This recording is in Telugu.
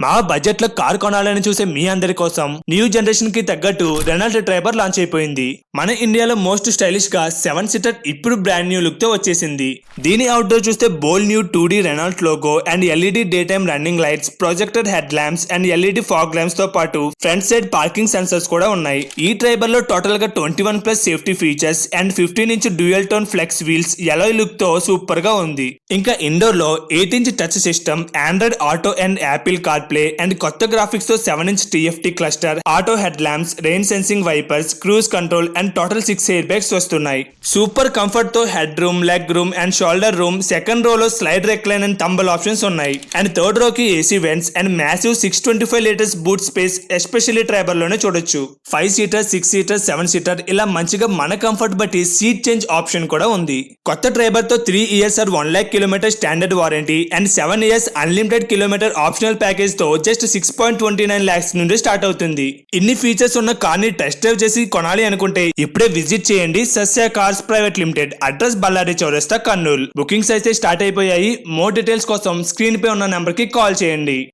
మా బడ్జెట్ లో కార్ కొనాలని చూసే మీ అందరి కోసం న్యూ జనరేషన్ కి తగ్గట్టు రెనాల్ట్ ట్రైబర్ లాంచ్ అయిపోయింది. మన ఇండియాలో మోస్ట్ స్టైలిష్ గా 7 సీటర్ ఇప్పుడు బ్రాండ్ న్యూ లుక్ తో వచ్చేసింది. దీని అవుట్డోర్ చూస్తే bold new 2D Renault logo and LED day time running lights, projector head lamps and LED fog lamps తో పాటు ఫ్రంట్ సైడ్ పార్కింగ్ సెన్సర్స్ కూడా ఉన్నాయి. ఈ ట్రైబర్ లో టోటల్ గా 21+ safety features and 15" dual tone flex wheels alloy look తో సూపర్ గా ఉంది. ఇంకా ఇండోర్ లో 8" touch system, Android auto and Apple CarPlay and కొత్త గ్రాఫిక్స్ తో 7" TFT cluster, auto head lamps, rain sensing wipers, cruise control and total 6 air bags వస్తున్నాయి. సూపర్ కంఫర్ట్ తో head room, leg room and shoulder room, second row లో slide recline and tumble options ఉన్నాయి. అండ్ థర్డ్ రో కి AC vents and massive 625 litres boot space especially Triber లోనే చూడొచ్చు. 5 సీటర్, 6 సీటర్, 7 సీటర్ ఇలా మంచిగా మన కంఫర్ట్ బట్టి సీట్ చేంజ్ ఆప్షన్ కూడా ఉంది. కొత్త ట్రైబర్ తో 3 years or 1 lakh kilometer standard warranty and 7 years unlimited kilometre optional package తో జస్ట్ 6.29 lakhs నుండి స్టార్ట్ అవుతుంది. ఇన్ని ఫీచర్స్ ఉన్న కార్ ని టెస్ట్ డ్రైవ్ చేసి కొనాలి అనుకుంటే ఇప్పుడే విజిట్ చేయండి Sasya cars private limited, address Ballari చౌరస్తా, కర్నూలు. బుకింగ్స్ అయితే స్టార్ట్ అయిపోయాయి. మోర్ డీటెయిల్స్ కోసం స్క్రీన్ పై ఉన్న నెంబర్ కి కాల్ చేయండి.